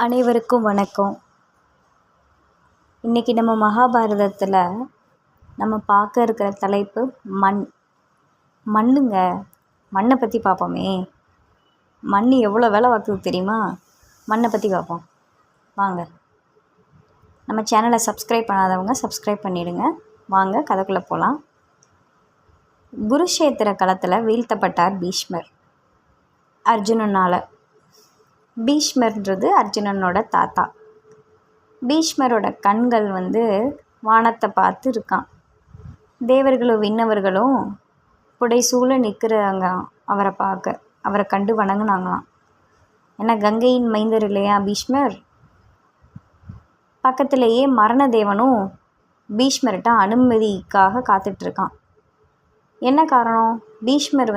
அனைவருக்கும் வணக்கம். இன்றைக்கி நம்ம மகாபாரதத்தில் நம்ம பார்க்க இருக்கிற தலைப்பு மண்ணுங்க. மண்ணை பற்றி பார்ப்போமே. மண் எவ்வளோ வேலை பார்க்குது தெரியுமா? மண்ணை பற்றி பார்ப்போம் வாங்க. நம்ம சேனலை சப்ஸ்கிரைப் பண்ணாதவங்க சப்ஸ்கிரைப் பண்ணிவிடுங்க. வாங்க கதைக்குள்ளே போகலாம். குருஷேத்திர களத்தில் வீழ்த்தப்பட்டார் பீஷ்மர் அர்ஜுனனால். பீஷ்மர்ன்றது அர்ஜுனனோட தாத்தா. பீஷ்மரோட கண்கள் வானத்தை பார்த்து இருக்கான். தேவர்களும் விண்ணவர்களும் புடைசூழ நிற்கிறாங்க அவரை பார்க்க. அவரை கண்டு வணங்குனாங்களாம். ஏன்னா கங்கையின் மைந்தர் இல்லையா பீஷ்மர். பக்கத்திலேயே மரணதேவனும் பீஷ்மர்கிட்ட அனுமதிக்காக காத்துட்ருக்கான். என்ன காரணம்? பீஷ்மர்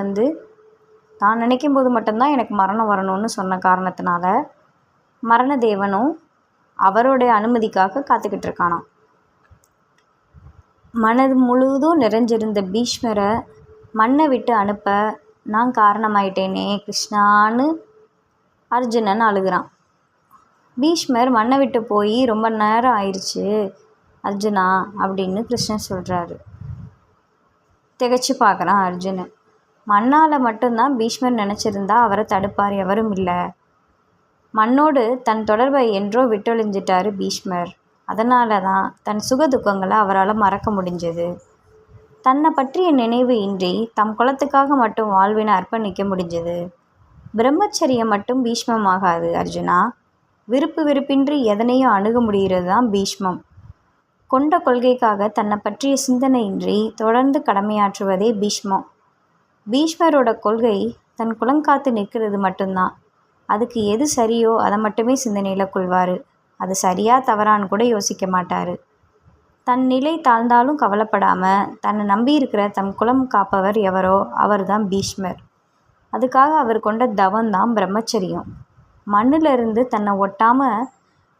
தான் நினைக்கும் போது மட்டும்தான் எனக்கு மரணம் வரணும்னு சொன்ன காரணத்தினால மரணதேவனும் அவருடைய அனுமதிக்காக காத்துக்கிட்டு இருக்கானாம். மனது முழுவதும் நிறைஞ்சிருந்த பீஷ்மரை மண்ணை விட்டு அனுப்ப நான் காரணமாயிட்டேனே கிருஷ்ணான்னு அர்ஜுனன் அழுகிறான். பீஷ்மர் மண்ணை விட்டு போய் ரொம்ப நேரம் ஆயிடுச்சு அர்ஜுனா அப்படின்னு கிருஷ்ணன் சொல்கிறாரு. திகைச்சு பார்க்குறான் அர்ஜுனன். மண்ணால் மட்டும்தான் பீஷ்மர் நினச்சிருந்தா அவரை தடுப்பார் எவரும் இல்லை. மண்ணோடு தன் தொடர்பை என்றோ விட்டொழிஞ்சிட்டாரு பீஷ்மர். அதனால தான் தன் சுக துக்கங்களை அவரால் மறக்க முடிஞ்சது. தன்னை பற்றிய நினைவு இன்றி தம் குலத்துக்காக மட்டும் வாழ்வினை அர்ப்பணிக்க முடிஞ்சது. பிரம்மச்சரியம் மட்டும் பீஷ்மமாகாது அர்ஜுனா. விருப்பின்றி எதனையும் அணுக முடிகிறது தான் பீஷ்மம். கொண்ட கொள்கைக்காக தன்னை பற்றிய சிந்தனையின்றி தொடர்ந்து கடமையாற்றுவதே பீஷ்மம். பீஷ்மரோட கொள்கை தன் குலங்காத்து நிற்கிறது மட்டும்தான். அதுக்கு எது சரியோ அதை மட்டுமே சிந்தனையில் கொள்வார். அது சரியா தவறான்னு கூட யோசிக்க மாட்டார். தன் நிலை தாழ்ந்தாலும் கவலைப்படாமல் தன்னை நம்பியிருக்கிற தம் குலம் காப்பவர் எவரோ அவர் தான் பீஷ்மர். அதுக்காக அவர் கொண்ட தவம்தான் பிரம்மச்சரியம். மண்ணிலிருந்து தன்னை ஒட்டாமல்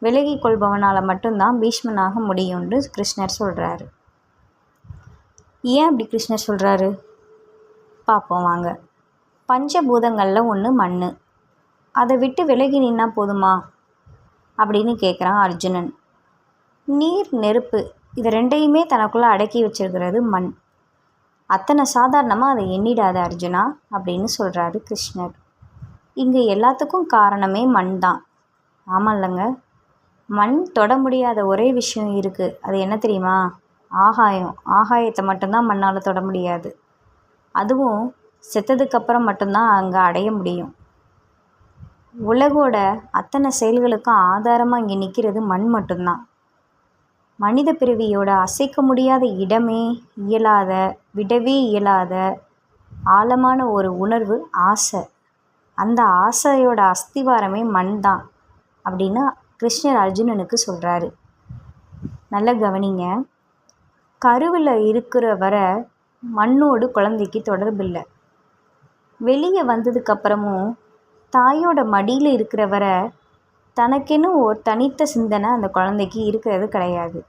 விலகி கொள்பவனால் மட்டும்தான் பீஷ்மனாக முடியும்னு கிருஷ்ணர் சொல்கிறாரு. ஏன் அப்படி கிருஷ்ணர் சொல்கிறாரு பார்ப்போம் வாங்க. பஞ்சபூதங்களில் ஒன்று மண். அதை விட்டு விலகி நின்னா போதுமா அப்படின்னு கேட்குறான் அர்ஜுனன். நீர் நெருப்பு இது ரெண்டையுமே தனக்குள்ளே அடக்கி வச்சிருக்கிறது மண். அத்தனை சாதாரணமாக அதை எண்ணிடாத அர்ஜுனா அப்படின்னு சொல்கிறாரு கிருஷ்ணர். இங்கே எல்லாத்துக்கும் காரணமே மண் தான். ஆமாம்லங்க. மண் தொட முடியாத ஒரே விஷயம் இருக்குது. அது என்ன தெரியுமா? ஆகாயம். ஆகாயத்தை மட்டும்தான் மண்ணால் தொட முடியாது. அதுவும் செத்ததுக்கப்புறம் மட்டும்தான் அங்கே அடைய முடியும். உலகோட அத்தனை செயல்களுக்கும் ஆதாரமாக இங்கே நிற்கிறது மண் மட்டும்தான். மனித பிறவியோட அசைக்க முடியாத இடமே இயலாத விடவே இயலாத ஆழமான ஒரு உணர்வு ஆசை. அந்த ஆசையோட அஸ்திவாரமே மண் தான் அப்படின்னு கிருஷ்ணர் அர்ஜுனனுக்கு சொல்கிறாரு. நல்ல கவனிங்க. கருவில் இருக்கிற வரை மண்ணோடு குழந்தைக்கு தொடர்பில்லை. வெளியே வந்ததுக்கப்புறமும் தாயோட மடியில் இருக்கிற வரை தனக்கென்னு ஒரு தனித்த சிந்தனை அந்த குழந்தைக்கு இருக்கிறது கிடையாது.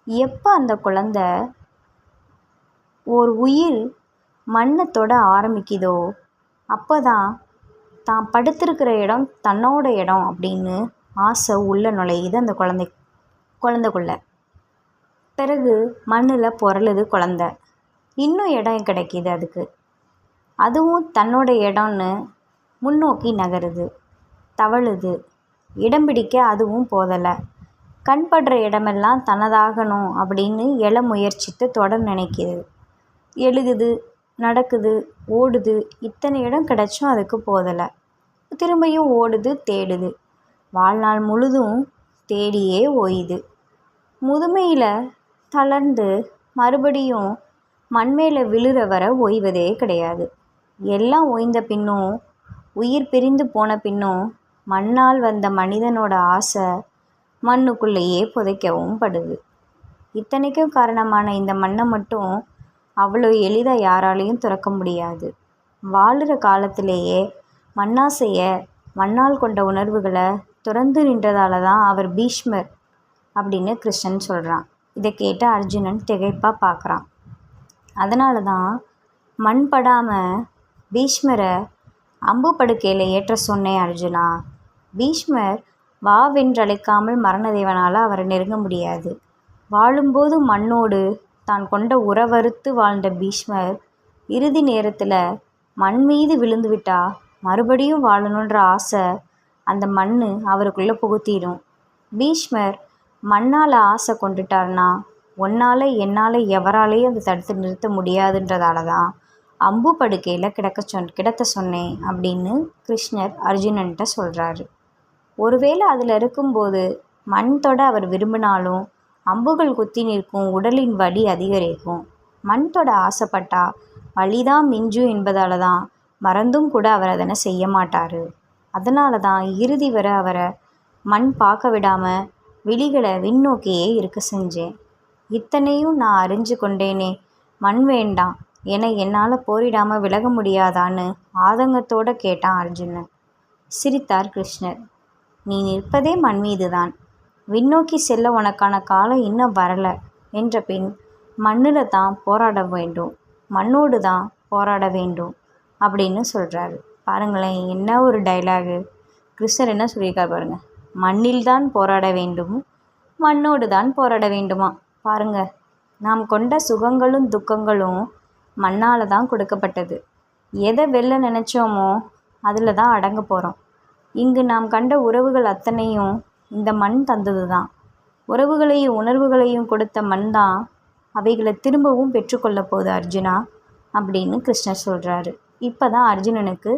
எப்போ அந்த குழந்தை ஒரு உயிர் மண்ணை தொட ஆரம்பிக்குதோ அப்போ தான் படுத்திருக்கிற இடம் தன்னோட இடம் அப்படின்னு ஆசை உள்ள நுழையுது அந்த குழந்தைக்குள்ள. பிறகு மண்ணில் புரளுது குழந்தை. இன்னும் இடம் கிடைக்கிது அதுக்கு. அதுவும் தன்னோட இடம்னு முன்னோக்கி நகருது, தவழுது. இடம் பிடிக்க அதுவும் போதலை. கண்படுற இடமெல்லாம் தனதாகணும் அப்படின்னு எழ முயற்சித்து தொடர் நினைக்கிது. எழுகுது, நடக்குது, ஓடுது. இத்தனை இடம் கிடைச்சும் அதுக்கு போதலை. திரும்பியும் ஓடுது, தேடுது. வாழ்நாள் முழுதும் தேடியே ஓயுது. முதுமையில் தளர்ந்து மறுபடியும் மண்மேலே விழுற வர ஓய்வதே கிடையாது. எல்லாம் ஓய்ந்த பின்னும் உயிர் பிரிந்து போன பின்னும் மண்ணால் வந்த மனிதனோட ஆசை மண்ணுக்குள்ளேயே புதைக்கவும் படுது. இத்தனைக்கும் காரணமான இந்த மண்ணை மட்டும் அவ்வளோ எளிதாக யாராலையும் துறக்க முடியாது. வாழுற காலத்திலேயே மண்ணாசையை மண்ணால் கொண்ட உணர்வுகளை துறந்து நின்றதால தான் அவர் பீஷ்மர் அப்படின்னு கிருஷ்ணன் சொல்கிறான். இதை கேட்ட அர்ஜுனன் திகைப்பாக பார்க்குறான். அதனால தான் மண் படாமல் பீஷ்மரை அம்பு படுக்கையில் ஏற்ற சொன்னேன் அர்ஜுனா. பீஷ்மர் வாவென்றழைக்காமல் மரணதேவனால் அவரை நெருங்க முடியாது. வாழும்போது மண்ணோடு தான் கொண்ட உறவறுத்து வாழ்ந்த பீஷ்மர் இறுதி நேரத்தில் மண் மீது விழுந்து விட்டா மறுபடியும் வாழணுன்ற ஆசை அந்த மண் அவருக்குள்ளே புகுத்திடும். பீஷ்மர் மண்ணால் ஆசை கொண்டுட்டார்னா உன்னால் என்னால் எவராலேயும் அதை தடுத்து நிறுத்த முடியாதுன்றதால தான் அம்பு படுக்கையில் கிடத்த சொன்னேன் அப்படின்னு கிருஷ்ணர் அர்ஜுனன்ட்ட சொல்கிறாரு. ஒருவேளை அதில் இருக்கும்போது மண் தொட அவர் விரும்பினாலும் அம்புகள் குத்தி நிற்கும் உடலின் வலி அதிகரிக்கும். மண் தொட ஆசைப்பட்டா வலிதான் மிஞ்சும் என்பதால தான் மறந்தும் கூட அவர் அதனை செய்ய மாட்டார். அதனால தான் இறுதி வரை அவரை மண் பார்க்க விடாமல் விழிகளை விண்ணோக்கியே இருக்க செஞ்சேன். இத்தனையும் நான் அறிஞ்சு கொண்டேனே, மண் வேண்டாம் என என்னால் போரிடாமல் விலக முடியாதான்னு ஆதங்கத்தோடு கேட்டான் அர்ஜுனன். சிரித்தார் கிருஷ்ணர். நீ நிற்பதே மண் மீதுதான். விண்ணோக்கி செல்ல உனக்கான காலம் இன்னும் வரலை என்ற பின் மண்ணில் தான் போராட வேண்டும், மண்ணோடு தான் போராட வேண்டும் அப்படின்னு சொல்கிறாரு. பாருங்களேன், என்ன ஒரு டைலாகு! கிருஷ்ணர் என்ன சொல்லியிருக்கார் பாருங்கள். மண்ணில் தான் போராட வேண்டும், மண்ணோடு தான் போராட வேண்டுமா? பாருங்கள், நாம் கொண்ட சுகங்களும் துக்கங்களும் மண்ணால் தான் கொடுக்கப்பட்டது. எதை வெல்ல நினச்சோமோ அதில் தான் அடங்க போகிறோம். இங்கு நாம் கண்ட உறவுகள் அத்தனையும் இந்த மண் தந்தது தான். உறவுகளையும் உணர்வுகளையும் கொடுத்த மண் தான் அவைகளை திரும்பவும் பெற்றுக்கொள்ள போகுது அர்ஜுனா அப்படின்னு கிருஷ்ணர் சொல்கிறாரு. இப்போ தான் அர்ஜுனனுக்கு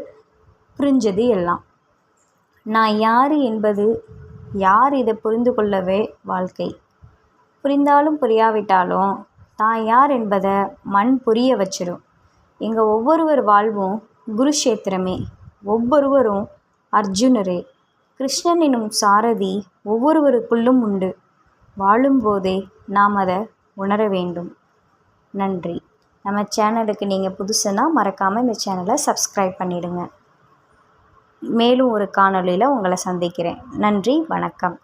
புரிஞ்சது எல்லாம். நான் யார் என்பது யார் இதை புரிந்து கொள்ளவே வாழ்க்கை. புரிந்தாலும் புரியாவிட்டாலும் தான் யார் என்பதை மண் புரிய வச்சிடும். எங்கள் ஒவ்வொருவர் வாழ்வும் குருஷேத்திரமே, ஒவ்வொருவரும் அர்ஜுனரே. கிருஷ்ணன் எனும் சாரதி ஒவ்வொருவருக்குள்ளும் உண்டு. வாழும்போதே நாம் அதை உணர வேண்டும். நன்றி. நம்ம சேனலுக்கு நீங்கள் புதுசுன்னா மறக்காமல் இந்த சேனலை சப்ஸ்கிரைப் பண்ணிவிடுங்க. மேலும் ஒரு காணொளியில் உங்களை சந்திக்கிறேன். நன்றி, வணக்கம்.